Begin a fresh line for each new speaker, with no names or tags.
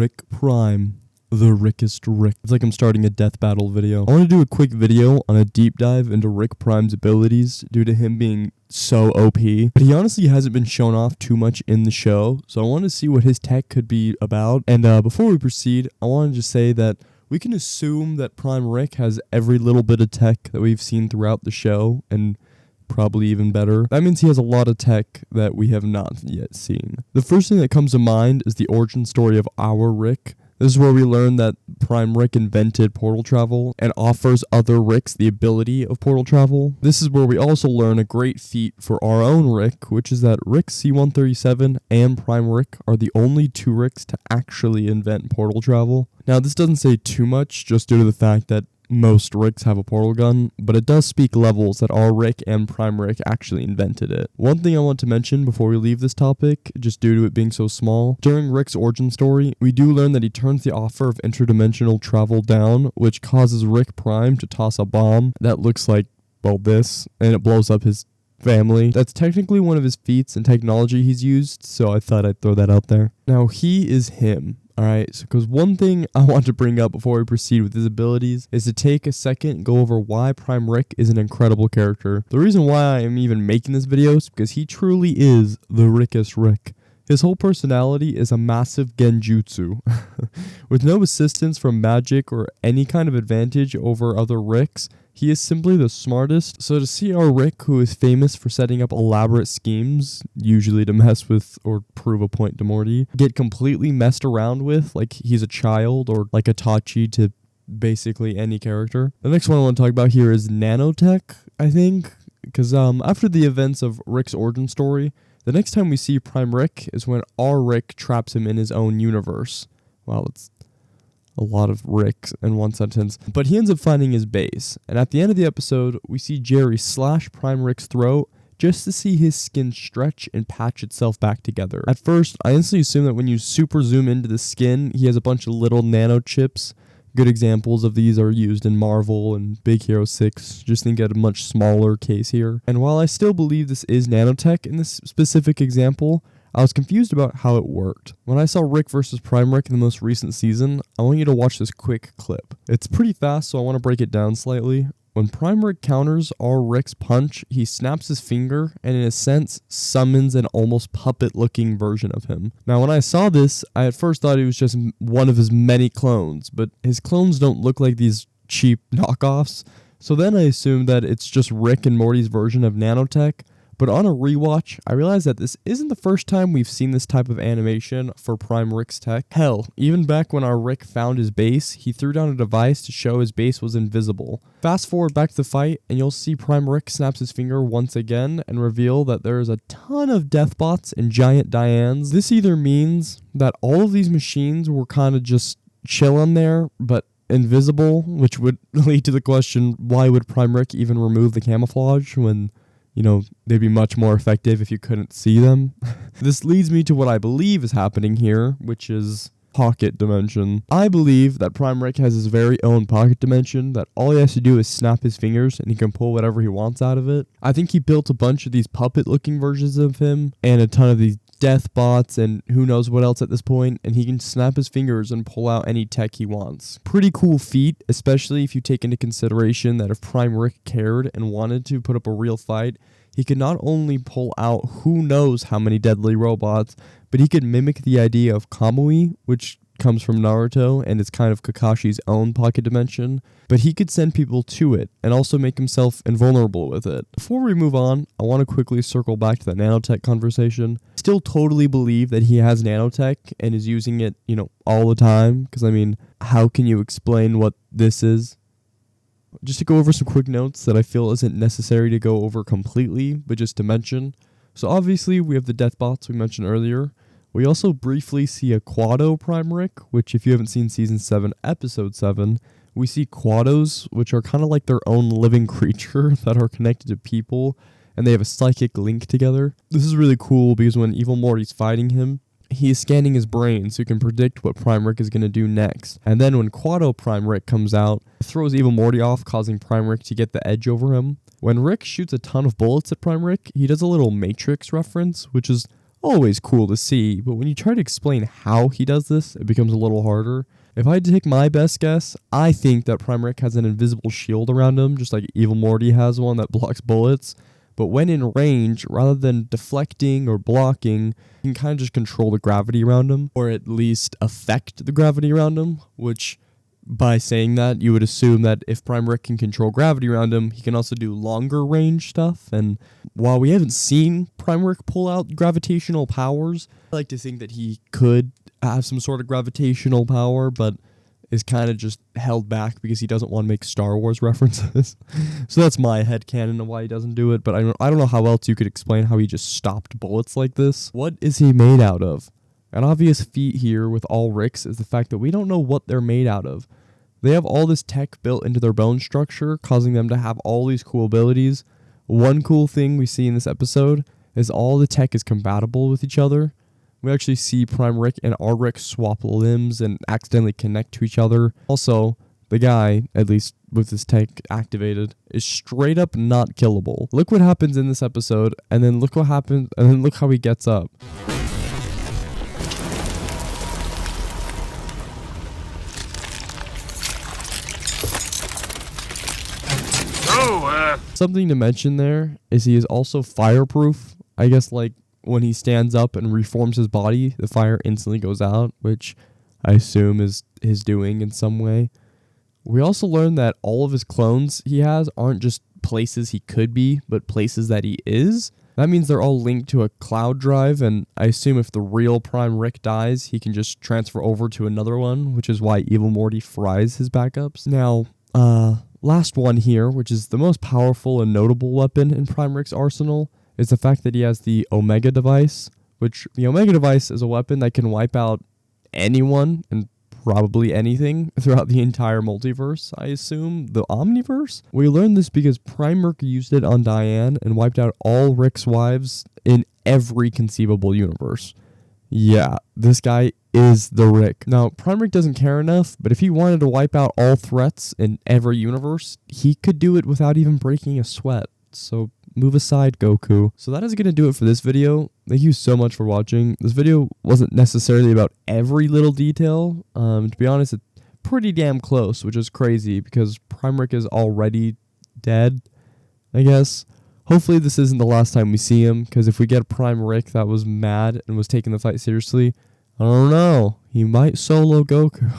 Rick Prime, the Rickest Rick. It's like I'm starting a death battle video. I want to do a quick video on a deep dive into Rick Prime's abilities due to him being so OP. But he honestly hasn't been shown off too much in the show, so I want to see what his tech could be about. And before we proceed, I want to just say that we can assume that Prime Rick has every little bit of tech that we've seen throughout the show, and probably even better. That means he has a lot of tech that we have not yet seen. The first thing that comes to mind is the origin story of our Rick. This is where we learn that Prime Rick invented portal travel and offers other Ricks the ability of portal travel. This is where we also learn a great feat for our own Rick, which is that Rick C-137 and Prime Rick are the only two Ricks to actually invent portal travel. Now, this doesn't say too much just due to the fact that most Ricks have a portal gun, but it does speak levels that our Rick and Prime Rick actually invented it. One thing I want to mention before we leave this topic, just due to it being so small, during Rick's origin story, we do learn that he turns the offer of interdimensional travel down, which causes Rick Prime to toss a bomb that looks like, well, this, and it blows up his family. That's technically one of his feats and technology he's used, so I thought I'd throw that out there. Now, he is him. Alright, so because one thing I want to bring up before we proceed with his abilities is to take a second and go over why Prime Rick is an incredible character. The reason why I am even making this video is because he truly is the Rickest Rick. His whole personality is a massive genjutsu. With no assistance from magic or any kind of advantage over other Ricks, he is simply the smartest. So to see our Rick, who is famous for setting up elaborate schemes, usually to mess with or prove a point to Morty, get completely messed around with like he's a child, or like Itachi to basically any character. The next one I want to talk about here is nanotech, I think, because after the events of Rick's origin story, the next time we see Prime Rick is when our Rick traps him in his own universe. Wow, it's a lot of Ricks in one sentence. But he ends up finding his base. And at the end of the episode, we see Jerry slash Prime Rick's throat just to see his skin stretch and patch itself back together. At first, I instantly assume that when you super zoom into the skin, he has a bunch of little nano chips. Good examples of these are used in Marvel and Big Hero 6. Just think at a much smaller case here. And while I still believe this is nanotech in this specific example, I was confused about how it worked. When I saw Rick versus Prime Rick in the most recent season, I want you to watch this quick clip. It's pretty fast, so I want to break it down slightly. When Prime Rick counters our Rick's punch, he snaps his finger and in a sense summons an almost puppet-looking version of him. Now when I saw this, I at first thought he was just one of his many clones, but his clones don't look like these cheap knockoffs, so then I assumed that it's just Rick and Morty's version of nanotech. But on a rewatch, I realized that this isn't the first time we've seen this type of animation for Prime Rick's tech. Hell, even back when our Rick found his base, he threw down a device to show his base was invisible. Fast forward back to the fight, and you'll see Prime Rick snaps his finger once again and reveal that there is a ton of deathbots and giant Dianes. This either means that all of these machines were kind of just chilling there, but invisible, which would lead to the question, why would Prime Rick even remove the camouflage when, you know, they'd be much more effective if you couldn't see them. This leads me to what I believe is happening here, which is pocket dimension. I believe that Prime Rick has his very own pocket dimension, that all he has to do is snap his fingers and he can pull whatever he wants out of it. I think he built a bunch of these puppet-looking versions of him and a ton of these death bots and who knows what else at this point, and he can snap his fingers and pull out any tech he wants. Pretty cool feat, especially if you take into consideration that if Prime Rick cared and wanted to put up a real fight, he could not only pull out who knows how many deadly robots, but he could mimic the idea of Kamui, which comes from Naruto and is kind of Kakashi's own pocket dimension, but he could send people to it and also make himself invulnerable with it. Before we move on, I want to quickly circle back to that nanotech conversation. Still totally believe that he has nanotech and is using it, you know, all the time, because I mean, how can you explain what this is? Just to go over some quick notes that I feel isn't necessary to go over completely, but just to mention. So obviously we have the deathbots we mentioned earlier. We also briefly see a Quado Prime Rick, which if you haven't seen Season 7, Episode 7, we see Quados, which are kind of like their own living creature that are connected to people, and they have a psychic link together. This is really cool because when Evil Morty's fighting him, he is scanning his brain so he can predict what Prime Rick is going to do next. And then when Quado Prime Rick comes out, it throws Evil Morty off, causing Prime Rick to get the edge over him. When Rick shoots a ton of bullets at Prime Rick, he does a little Matrix reference, which is always cool to see, but when you try to explain how he does this, it becomes a little harder. If I had to take my best guess, I think that Prime Rick has an invisible shield around him, just like Evil Morty has one that blocks bullets. But when in range, rather than deflecting or blocking, you can kind of just control the gravity around him, or at least affect the gravity around him, which by saying that, you would assume that if Prime Rick can control gravity around him, he can also do longer range stuff. And while we haven't seen Prime Rick pull out gravitational powers, I like to think that he could have some sort of gravitational power, but is kind of just held back because he doesn't want to make Star Wars references. So that's my headcanon of why he doesn't do it, but I don't know how else you could explain how he just stopped bullets like this. What is he made out of? An obvious feat here with all Ricks is the fact that we don't know what they're made out of. They have all this tech built into their bone structure, causing them to have all these cool abilities. One cool thing we see in this episode is all the tech is compatible with each other. We actually see Prime Rick and our Rick swap limbs and accidentally connect to each other. Also, the guy, at least with his tech activated, is straight up not killable. Look what happens in this episode, and then look what happens, and then look how he gets up. Something to mention there is he is also fireproof. I guess like when he stands up and reforms his body, the fire instantly goes out, which I assume is his doing in some way. We also learned that all of his clones he has aren't just places he could be, but places that he is. That means they're all linked to a cloud drive, and I assume if the real Prime Rick dies, he can just transfer over to another one, which is why Evil Morty fries his backups. Now, last one here, which is the most powerful and notable weapon in Prime Rick's arsenal, is the fact that he has the Omega device, which the Omega device is a weapon that can wipe out anyone and probably anything throughout the entire multiverse, I assume, the Omniverse. We learned this because Prime Rick used it on Diane and wiped out all Rick's wives in every conceivable universe. Yeah, this guy is the Rick. Now, Prime Rick doesn't care enough, but if he wanted to wipe out all threats in every universe, he could do it without even breaking a sweat. So move aside, Goku. So that is going to do it for this video. Thank you so much for watching. This video wasn't necessarily about every little detail. To be honest, it's pretty damn close, which is crazy because Prime Rick is already dead, I guess. Hopefully this isn't the last time we see him, because if we get Prime Rick that was mad and was taking the fight seriously, I don't know, he might solo Goku.